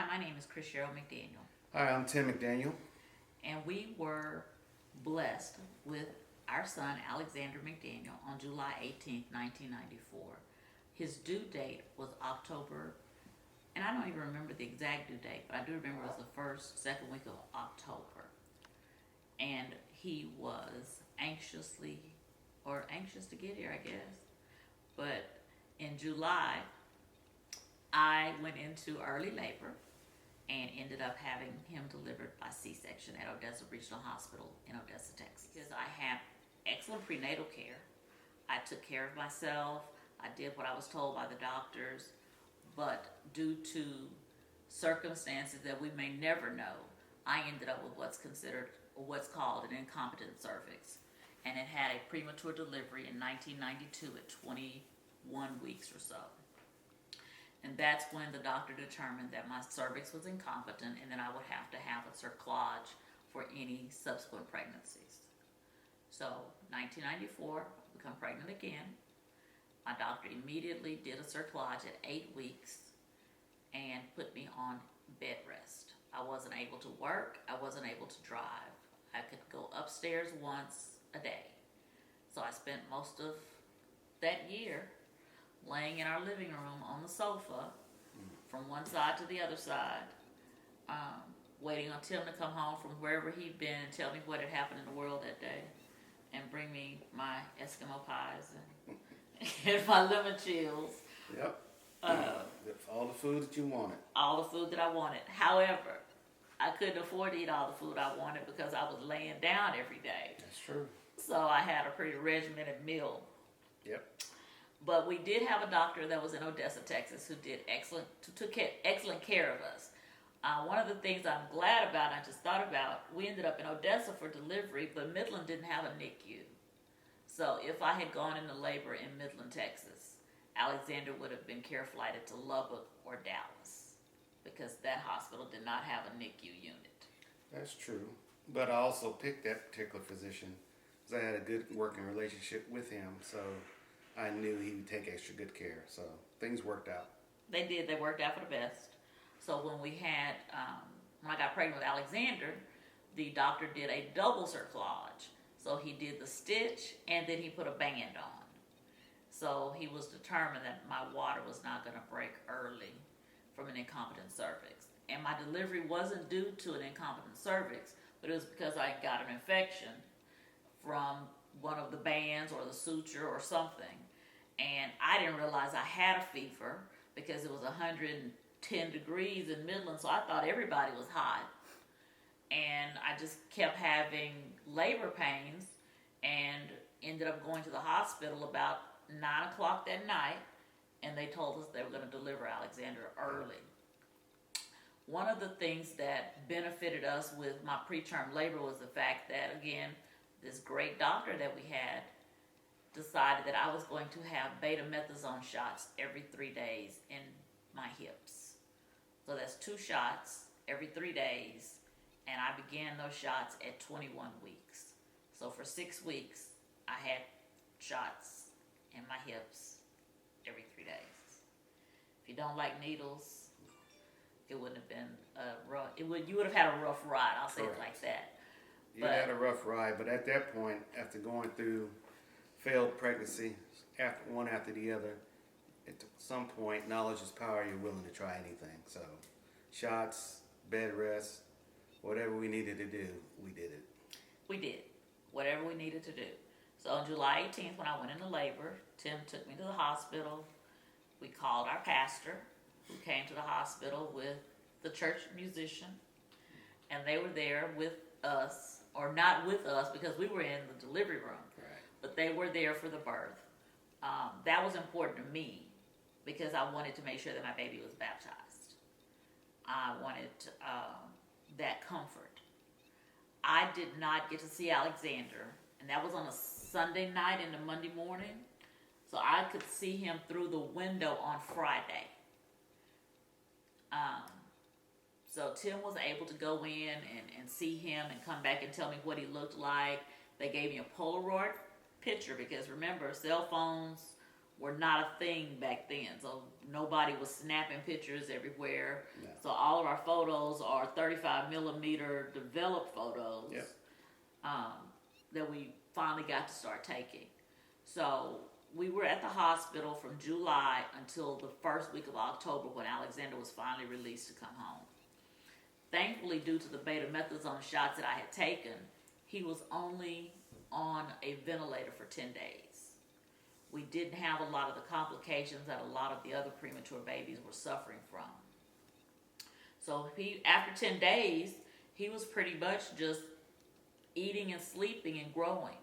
Hi, my name is McDaniel, Hi, I'm Tim McDaniel. and we were blessed with our son Alexander McDaniel on July 18th, 1994. His due date was October, and I don't even remember the exact due date, but I do remember it was the second week of October. And he was anxious to get here, I guess. But in July, I went into early labor and ended up having him delivered by C-section at Odessa Regional Hospital in Odessa, Texas. Because I had excellent prenatal care. I took care of myself. I did what I was told by the doctors. But due to circumstances that we may never know, I ended up with what's called an incompetent cervix. And it had a premature delivery in 1992 at 21 weeks or so. And that's when the doctor determined that my cervix was incompetent and then I would have to have a cerclage for any subsequent pregnancies. So, 1994, I become pregnant again. My doctor immediately did a cerclage at 8 weeks and put me on bed rest. I wasn't able to work. I wasn't able to drive. I could go upstairs once a day. So I spent most of that year laying in our living room on the sofa from one side to the other side, waiting on Tim to come home from wherever he'd been and tell me what had happened in the world that day and bring me my Eskimo pies and my lemon chills. Yep. All the food that you wanted. All the food that I wanted. However, I couldn't afford to eat all the food I wanted because I was laying down every day. That's true. So I had a pretty regimented meal. Yep. But we did have a doctor that was in Odessa, Texas, who did took excellent care of us. One of the things I'm glad about, I just thought about, we ended up in Odessa for delivery, but Midland didn't have a NICU. So if I had gone into labor in Midland, Texas, Alexander would have been care flighted to Lubbock or Dallas because that hospital did not have a NICU unit. That's true. But I also picked that particular physician because I had a good working relationship with him, so I knew he would take extra good care. So things worked out. They did. They worked out for the best. So when I got pregnant with Alexander, the doctor did a double cerclage. So he did the stitch and then he put a band on. So he was determined that my water was not going to break early from an incompetent cervix. And my delivery wasn't due to an incompetent cervix, but it was because I got an infection from one of the bands or the suture or something. And I didn't realize I had a fever because it was 110 degrees in Midland, so I thought everybody was hot. And I just kept having labor pains and ended up going to the hospital about 9 o'clock that night, and they told us they were going to deliver Alexander early. One of the things that benefited us with my preterm labor was the fact that, again, this great doctor that we had decided that I was going to have betamethasone shots every 3 days in my hips. So that's 2 shots every 3 days, and I began those shots at 21 weeks. So for 6 weeks, I had shots in my hips every 3 days. If you don't like needles, it wouldn't have been you would have had a rough ride, I'll say it like that. You had a rough ride, but at that point, after going through failed pregnancy, one after the other, at some point, knowledge is power, you're willing to try anything. So, shots, bed rest, whatever we needed to do, we did it. We did. Whatever we needed to do. So on July 18th, when I went into labor, Tim took me to the hospital. We called our pastor, who came to the hospital with the church musician, and they were there with us, or not with us because we were in the delivery room, right. But they were there for the birth. That was important to me because I wanted to make sure that my baby was baptized. I wanted that comfort. I did not get to see Alexander, and that was on a Sunday night into Monday morning, so I could see him through the window on Friday. So Tim was able to go in and see him and come back and tell me what he looked like. They gave me a Polaroid picture because remember, cell phones were not a thing back then. So nobody was snapping pictures everywhere. No. So all of our photos are 35 millimeter developed photos. Yep. That we finally got to start taking. So we were at the hospital from July until the first week of October when Alexander was finally released to come home. Thankfully, due to the beta-methazone shots that I had taken, he was only on a ventilator for 10 days. We didn't have a lot of the complications that a lot of the other premature babies were suffering from. So after 10 days, he was pretty much just eating and sleeping and growing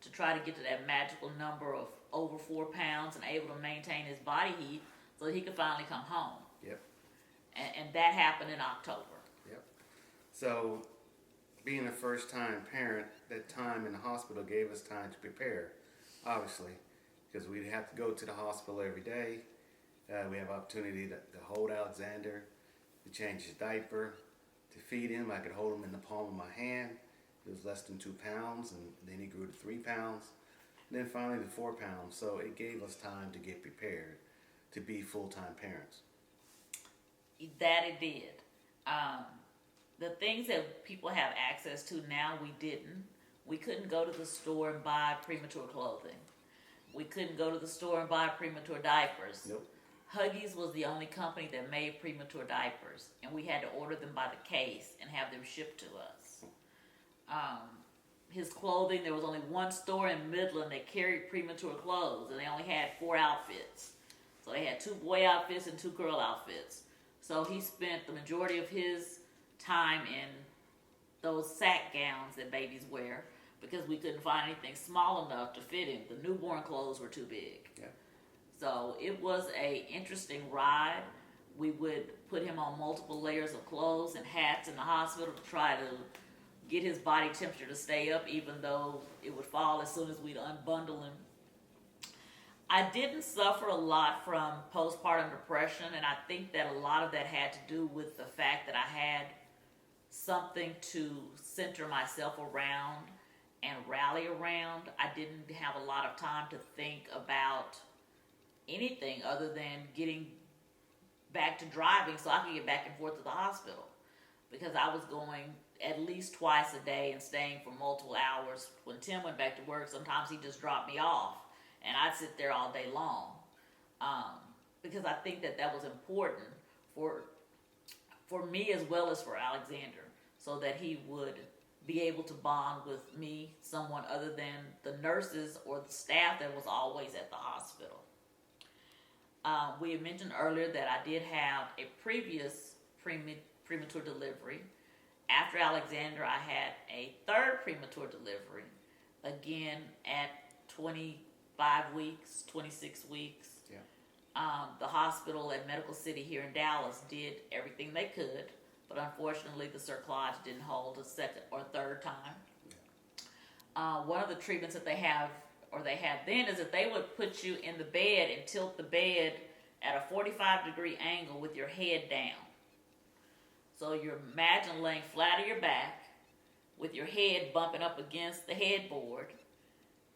to try to get to that magical number of over 4 pounds and able to maintain his body heat so that he could finally come home. Yep. And that happened in October. Yep. So, being a first-time parent, that time in the hospital gave us time to prepare, obviously, because we'd have to go to the hospital every day. We have opportunity to hold Alexander, to change his diaper, to feed him. I could hold him in the palm of my hand. He was less than 2 pounds, and then he grew to 3 pounds, and then finally to 4 pounds. So it gave us time to get prepared to be full-time parents. That it did. The things that people have access to now, we didn't. We couldn't go to the store and buy premature clothing. We couldn't go to the store and buy premature diapers. Nope. Huggies was the only company that made premature diapers, and we had to order them by the case and have them shipped to us. His clothing, there was only one store in Midland that carried premature clothes, and they only had 4 outfits. So they had 2 boy outfits and 2 girl outfits. So he spent the majority of his time in those sack gowns that babies wear because we couldn't find anything small enough to fit him. The newborn clothes were too big. Yeah. So it was a interesting ride. We would put him on multiple layers of clothes and hats in the hospital to try to get his body temperature to stay up, even though it would fall as soon as we'd unbundle him. I didn't suffer a lot from postpartum depression, and I think that a lot of that had to do with the fact that I had something to center myself around and rally around. I didn't have a lot of time to think about anything other than getting back to driving so I could get back and forth to the hospital, because I was going at least twice a day and staying for multiple hours. When Tim went back to work, sometimes he just dropped me off and I'd sit there all day long, because I think that was important for me as well as for Alexander, so that he would be able to bond with me, someone other than the nurses or the staff that was always at the hospital. We had mentioned earlier that I did have a previous premature delivery. After Alexander, I had a 3rd premature delivery, again at 25 weeks, 26 weeks. Yeah. The hospital at Medical City here in Dallas did everything they could, but unfortunately the cerclage didn't hold a 2nd or 3rd time. Yeah. One of the treatments that they had then is that they would put you in the bed and tilt the bed at a 45-degree angle with your head down. So you imagine laying flat on your back with your head bumping up against the headboard,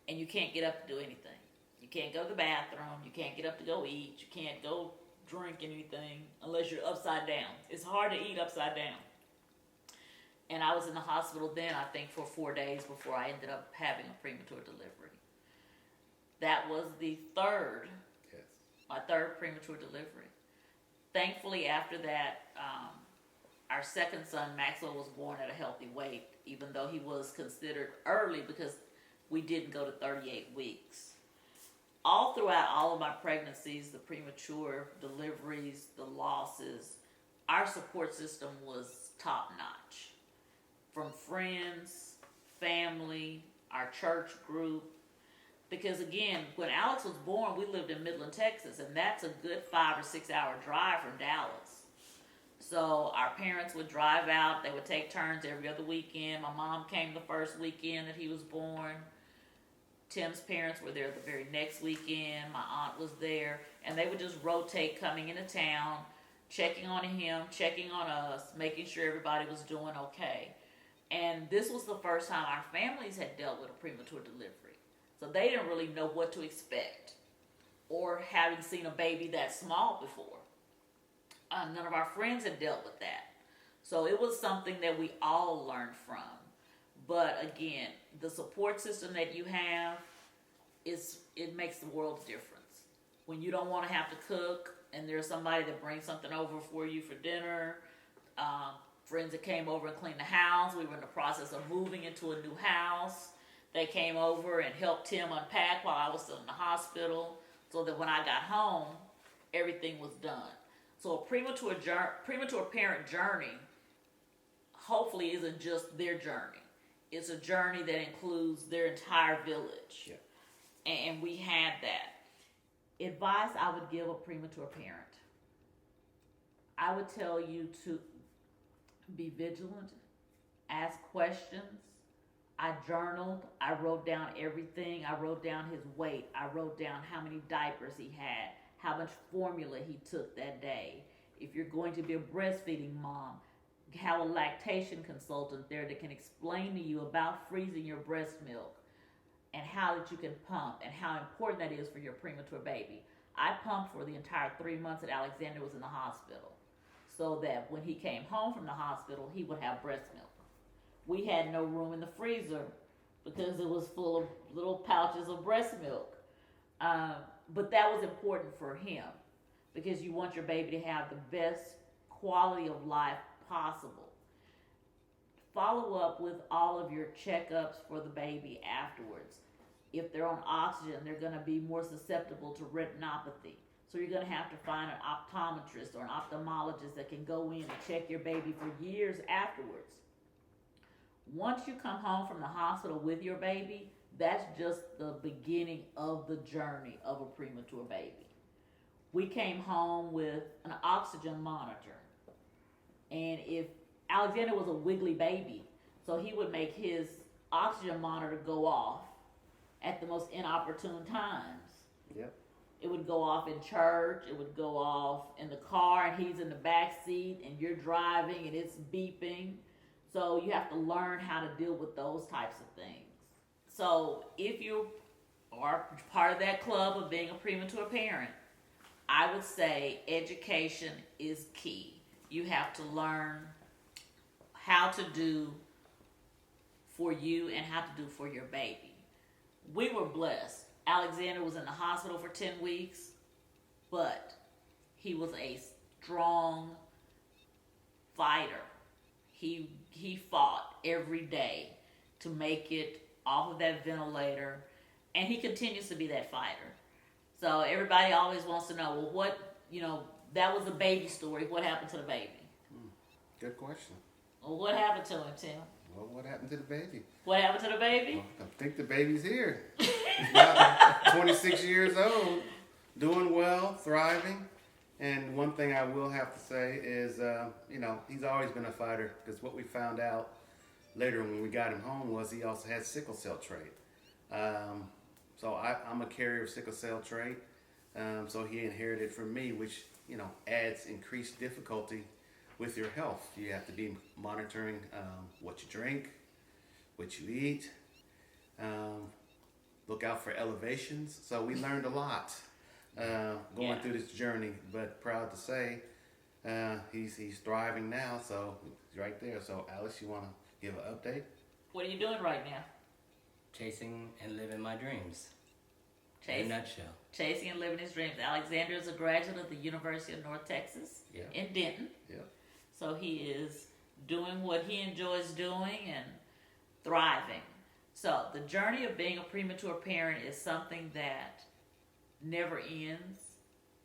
and you can't get up to do anything. You can't go to the bathroom. You can't get up to go eat. You can't go drink anything unless you're upside down. It's hard to eat upside down. And I was in the hospital then, I think, for 4 days before I ended up having a premature delivery. That was the 3rd, Yes. my 3rd premature delivery. Thankfully, after that, our 2nd son, Maxwell, was born at a healthy weight, even though he was considered early because we didn't go to 38 weeks. All throughout all of my pregnancies, the premature deliveries, the losses, our support system was top-notch. From friends, family, our church group. Because again, when Alex was born, we lived in Midland, Texas, and that's a good 5 or 6 hour drive from Dallas. So our parents would drive out. They would take turns every other weekend. My mom came the first weekend that he was born. Tim's parents were there the very next weekend. My aunt was there. And they would just rotate coming into town, checking on him, checking on us, making sure everybody was doing okay. And this was the first time our families had dealt with a premature delivery. So they didn't really know what to expect. or having seen a baby that small before. None of our friends had dealt with that. So it was something that we all learned from. But again, the support system that you have, it makes the world of difference. When you don't want to have to cook and there's somebody that brings something over for you for dinner, friends that came over and cleaned the house. We were in the process of moving into a new house. They came over and helped Tim unpack while I was still in the hospital, so that when I got home, everything was done. So a premature parent journey hopefully isn't just their journey. It's a journey that includes their entire village. Yeah. And we had that. Advice I would give a premature parent. I would tell you to be vigilant, ask questions. I journaled, I wrote down everything. I wrote down his weight. I wrote down how many diapers he had, how much formula he took that day. If you're going to be a breastfeeding mom, have a lactation consultant there that can explain to you about freezing your breast milk and how that you can pump and how important that is for your premature baby. I pumped for the entire 3 months that Alexander was in the hospital, so that when he came home from the hospital, he would have breast milk. We had no room in the freezer because it was full of little pouches of breast milk. But that was important for him, because you want your baby to have the best quality of life possible. Follow up with all of your checkups for the baby afterwards. If they're on oxygen, they're going to be more susceptible to retinopathy. So you're going to have to find an optometrist or an ophthalmologist that can go in and check your baby for years afterwards. Once you come home from the hospital with your baby, that's just the beginning of the journey of a premature baby. We came home with an oxygen monitor. And if Alexander was a wiggly baby, so he would make his oxygen monitor go off at the most inopportune times. Yep. It would go off in church, it would go off in the car, and he's in the back seat, and you're driving, and it's beeping. So you have to learn how to deal with those types of things. So if you are part of that club of being a premature parent, I would say education is key. You have to learn how to do for you and how to do for your baby. We were blessed. Alexander was in the hospital for 10 weeks, but he was a strong fighter. He fought every day to make it off of that ventilator, and he continues to be that fighter. So everybody always wants to know, well, that was a baby story. What happened to the baby? Good question. Well, what happened to him, Tim? Well, what happened to the baby? What happened to the baby? Well, I think the baby's here. He's about 26 years old, doing well, thriving. And one thing I will have to say is, he's always been a fighter, because what we found out later when we got him home was he also had sickle cell trait. So I'm a carrier of sickle cell trait. So he inherited from me, which, adds increased difficulty with your health. You have to be monitoring what you drink, what you eat, look out for elevations. So we learned a lot going through this journey, but proud to say he's thriving now, so he's right there. So Alice, you want to give an update? What are you doing right now? Chasing and living my dreams. Chasing, in a nutshell. Chasing and living his dreams. Alexander is a graduate of the University of North Texas in Denton. Yeah. So he is doing what he enjoys doing and thriving. So the journey of being a premature parent is something that never ends.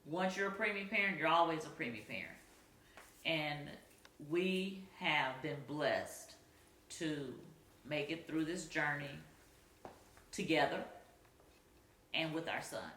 Once you're a preemie parent, you're always a preemie parent. And we have been blessed to make it through this journey together and with our son.